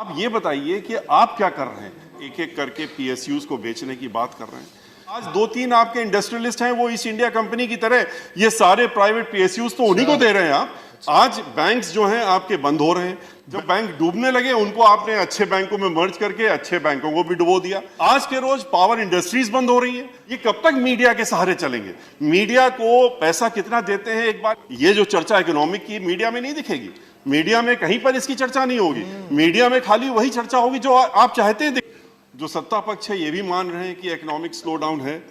आप ये बताइए कि आप क्या कर रहे हैं। एक एक करके पीएसयूज को बेचने की बात कर रहे हैं। आज 2-3 आपके इंडस्ट्रियलिस्ट हैं, वो ईस्ट इंडिया कंपनी की तरह ये सारे प्राइवेट पीएसयूज तो उन्हीं को दे रहे हैं आप। आज बैंक्स जो हैं आपके बंद हो रहे हैं। जब बैंक डूबने लगे उनको आपने अच्छे बैंकों में मर्ज करके अच्छे बैंकों को भी डुबो दिया। आज के रोज पावर इंडस्ट्रीज बंद हो रही है। ये कब तक मीडिया के सहारे चलेंगे? मीडिया को पैसा कितना देते हैं, एक बार ये जो चर्चा इकोनॉमिक की मीडिया में नहीं दिखेगी। मीडिया में कहीं पर इसकी चर्चा नहीं होगी। मीडिया में खाली वही चर्चा होगी जो आप चाहते हैं। जो सत्ता पक्ष है ये भी मान रहे हैं कि इकोनॉमिक स्लो डाउन है।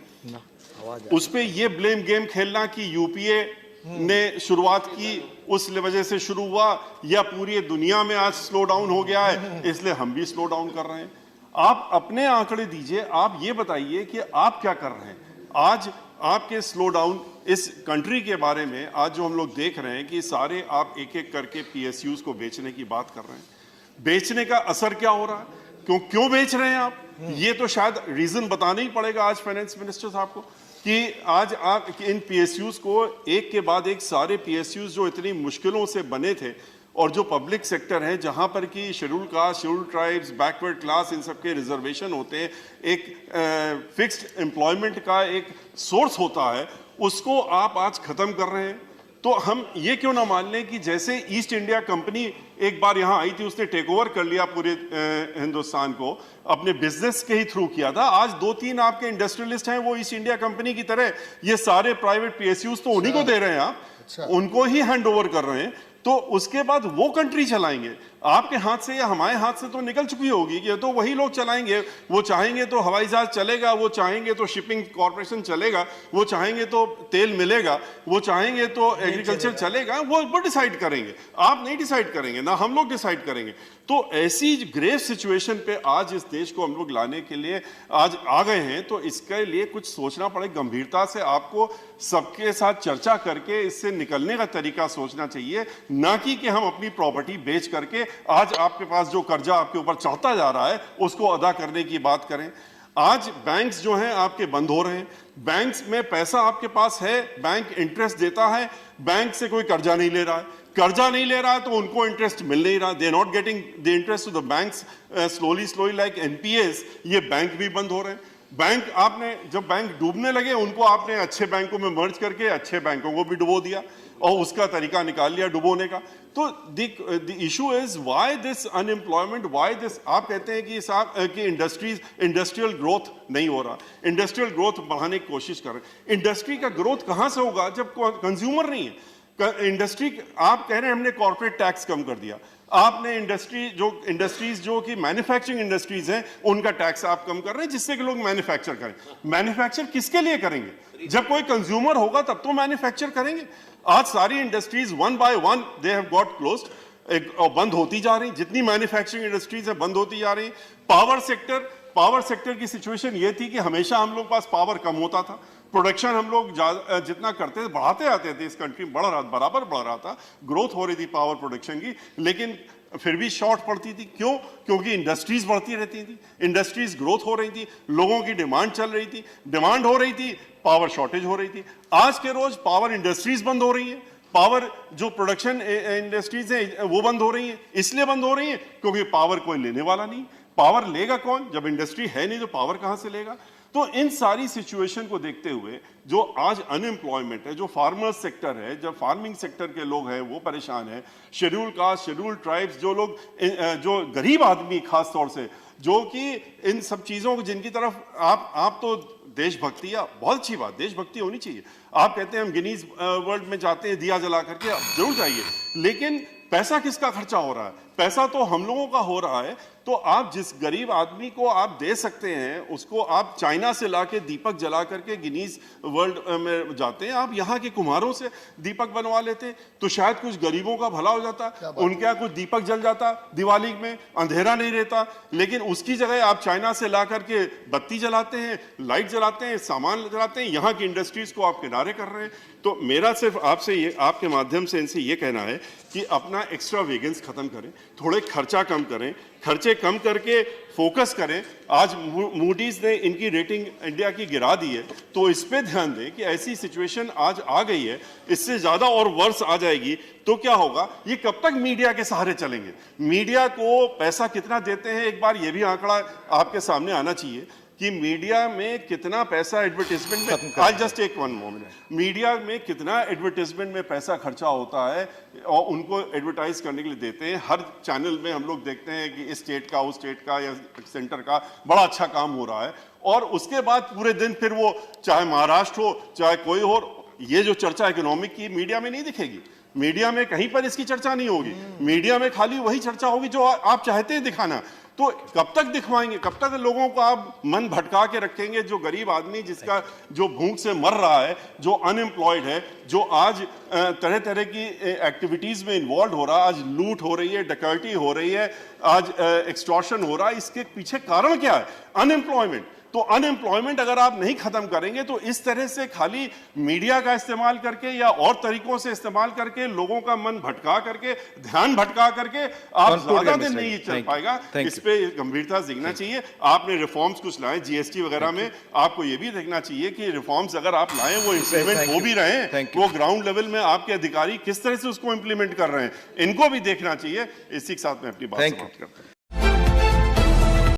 उस पे ये ब्लेम गेम खेलना कि यूपीए ने शुरुआत की उस वजह से शुरू हुआ, या पूरी दुनिया में आज स्लो डाउन हो गया है इसलिए हम भी स्लो डाउन कर रहे हैं। आप अपने आंकड़े दीजिए। आप ये बताइए कि आप क्या कर रहे हैं। आज आपके स्लो डाउन इस कंट्री के बारे में आज जो हम लोग देख रहे हैं कि सारे आप एक एक करके पीएसयूज को बेचने की बात कर रहे हैं। बेचने का असर क्या हो रहा है? क्यों बेच रहे हैं आप? ये तो शायद रीजन बताना ही पड़ेगा आज फाइनेंस मिनिस्टर साहब को कि आज आप इन पीएसयूज को एक के बाद एक सारे पीएसयूज जो इतनी मुश्किलों से बने थे और जो पब्लिक सेक्टर है जहां पर कि schedule caste, schedule tribes, backward class, इन सबके रिजर्वेशन होते हैं, एक फिक्स्ड एम्प्लॉयमेंट का एक सोर्स होता है, उसको आप आज खत्म कर रहे हैं। तो हम ये क्यों ना मान लें कि जैसे ईस्ट इंडिया कंपनी एक बार यहाँ आई थी, उसने टेक ओवर कर लिया पूरे हिंदुस्तान को, अपने बिजनेस के ही थ्रू किया था। आज 2-3 आपके इंडस्ट्रियलिस्ट हैं, वो ईस्ट इंडिया कंपनी की तरह ये सारे प्राइवेट पीएसयूज तो उन्हीं को दे रहे हैं आप। उनको ही हैंड ओवर कर रहे हैं। तो उसके बाद वो कंट्री चलाएंगे। आपके हाथ से या हमारे हाथ से तो निकल चुकी होगी कि तो वही लोग चलाएंगे। वो चाहेंगे तो हवाई जहाज चलेगा, वो चाहेंगे तो शिपिंग कॉर्पोरेशन चलेगा, वो चाहेंगे तो तेल मिलेगा, वो चाहेंगे तो एग्रीकल्चर चलेगा। वो डिसाइड करेंगे। आप नहीं डिसाइड करेंगे, ना हम लोग डिसाइड करेंगे। तो ऐसी ग्रेव सिचुएशन पे आज इस देश को हम लोग लाने के लिए आज आ गए हैं। तो इसके लिए कुछ सोचना पड़े। गंभीरता से आपको सबके साथ चर्चा करके इससे निकलने का तरीका सोचना चाहिए, ना कि हम अपनी प्रॉपर्टी बेच करके आज आपके पास जो कर्जा आपके ऊपर चढ़ता जा रहा है उसको अदा करने की बात करें। आज बैंक्स जो हैं आपके बंद हो रहे हैं। बैंक्स में पैसा आपके पास है, बैंक इंटरेस्ट देता है, बैंक से कोई कर्जा नहीं ले रहा है। कर्जा नहीं ले रहा है तो उनको इंटरेस्ट मिल नहीं रहा। They are not getting the interest to the banks slowly like NPS. ये बैंक भी बंद हो रहे हैं। बैंक आपने जब बैंक डूबने लगे उनको आपने अच्छे बैंकों में मर्ज करके अच्छे बैंकों को भी डुबो दिया और उसका तरीका निकाल लिया डुबोने का। तो the issue is why this unemployment, why this. आप कहते हैं कि इंडस्ट्रियल ग्रोथ नहीं हो रहा। इंडस्ट्रियल ग्रोथ बढ़ाने की कोशिश कर रहे हैं। इंडस्ट्री का ग्रोथ कहां से होगा जब कंज्यूमर नहीं है? इंडस्ट्री आप कह रहे हैं हमने कॉर्पोरेट टैक्स कम कर दिया। आपने इंडस्ट्रीज जो कि मैन्युफैक्चरिंग इंडस्ट्रीज हैं उनका टैक्स आप कम कर रहे हैं जिससे कि लोग मैन्युफैक्चर करें। मैन्युफैक्चर किसके लिए करेंगे? जब कोई कंज्यूमर होगा तब तो मैन्युफैक्चर करेंगे। आज सारी industries one by one they have got closed, बंद होती जा रही। जितनी मैन्युफैक्चरिंग इंडस्ट्रीज है बंद होती जा रही। पावर सेक्टर की सिचुएशन ये थी कि हमेशा हम लोग पास पावर कम होता था। प्रोडक्शन हम लोग जितना करते थे बढ़ाते आते थे, इस कंट्री में बराबर बढ़ रहा था, ग्रोथ हो रही थी पावर प्रोडक्शन की, लेकिन फिर भी शॉर्ट पड़ती थी। क्यों? क्योंकि इंडस्ट्रीज बढ़ती रहती थी, इंडस्ट्रीज ग्रोथ हो रही थी, लोगों की डिमांड चल रही थी, डिमांड हो रही थी, पावर शॉर्टेज हो रही थी। आज के रोज पावर इंडस्ट्रीज बंद हो रही है। पावर जो प्रोडक्शन इंडस्ट्रीज है वो बंद हो रही है। इसलिए बंद हो रही है क्योंकि पावर कोई लेने वाला नहीं। पावर लेगा कौन? जब इंडस्ट्री है नहीं तो पावर कहां से लेगा? तो इन सारी सिचुएशन को देखते हुए जो आज अनएम्प्लॉयमेंट है, जो फार्मर्स सेक्टर है, जब फार्मिंग सेक्टर के लोग हैं वो परेशान है, शेड्यूल कास्ट, शेड्यूल ट्राइब्स, जो लोग जो गरीब आदमी खास तौर से जो कि इन सब चीज़ों को जिनकी तरफ आप तो देशभक्ति, या बहुत अच्छी बात, देशभक्ति होनी चाहिए। आप कहते हैं हम गिनीज वर्ल्ड में जाते हैं दिया जला करके, आप जरूर जाइए, लेकिन पैसा किसका खर्चा हो रहा है? पैसा तो हम लोगों का हो रहा है। तो आप जिस गरीब आदमी को आप दे सकते हैं उसको आप चाइना से लाके दीपक जला करके गिनीज वर्ल्ड में जाते हैं, आप यहाँ के कुम्हारों से दीपक बनवा लेते तो शायद कुछ गरीबों का भला हो जाता, उनके यहाँ कुछ दीपक जल जाता, दिवाली में अंधेरा नहीं रहता। लेकिन उसकी जगह आप चाइना से ला करके बत्ती जलाते हैं, लाइट जलाते हैं, सामान जलाते हैं, यहाँ की इंडस्ट्रीज को आप किनारे कर रहे हैं। तो मेरा सिर्फ आपसे ये, आपके माध्यम से इनसे ये कहना है कि अपना एक्स्ट्रा वेगेंस खत्म करें। थोड़े खर्चा कम करें, खर्चे कम करके फोकस करें। आज मूडीज ने इनकी रेटिंग इंडिया की गिरा दी है, तो इस पे ध्यान दें कि ऐसी सिचुएशन आज आ गई है, इससे ज्यादा और वर्स आ जाएगी तो क्या होगा। ये कब तक मीडिया के सहारे चलेंगे? मीडिया को पैसा कितना देते हैं, एक बार ये भी आंकड़ा आपके सामने आना चाहिए कि मीडिया में कितना पैसा एडवर्टाइजमेंट में, I just take one moment, media में कितना एडवर्टाइजमेंट में पैसा खर्चा होता है और उनको एडवर्टाइज करने के लिए देते हैं। हर चैनल में हम लोग देखते हैं कि इस स्टेट का, उस स्टेट का या सेंटर का बड़ा अच्छा काम हो रहा है, और उसके बाद पूरे दिन फिर वो चाहे महाराष्ट्र हो चाहे कोई हो, ये जो चर्चा इकोनॉमिक की मीडिया में नहीं दिखेगी। मीडिया में कहीं पर इसकी चर्चा नहीं होगी, मीडिया में खाली वही चर्चा होगी जो आप चाहते हैं दिखाना। तो कब तक दिखवाएंगे, कब तक लोगों को आप मन भटका के रखेंगे? जो गरीब आदमी जिसका जो भूख से मर रहा है, जो अनएम्प्लॉयड है, जो आज तरह तरह की एक्टिविटीज में इन्वॉल्व हो रहा है, आज लूट हो रही है, डकैती हो रही है, आज एक्सटॉर्शन हो रहा है, इसके पीछे कारण क्या है? अनएम्प्लॉयमेंट। तो अनएम्प्लॉयमेंट अगर आप नहीं खत्म करेंगे तो इस तरह से खाली मीडिया का इस्तेमाल करके या और तरीकों से इस्तेमाल करके लोगों का मन भटका करके, ध्यान भटका करके आप ज्यादा दिन नहीं चल पाएगा। इस पे गंभीरता से देखना चाहिए। आपने रिफॉर्म्स कुछ लाए जीएसटी वगैरह में, आपको ये भी देखना चाहिए कि रिफॉर्म्स अगर आप लाए वो इंप्लीमेंट हो भी रहे हैं, वो ग्राउंड लेवल में आपके अधिकारी किस तरह से उसको इंप्लीमेंट कर रहे हैं, इनको भी देखना चाहिए। इसी के साथ में अपनी बात समाप्त करता हूं।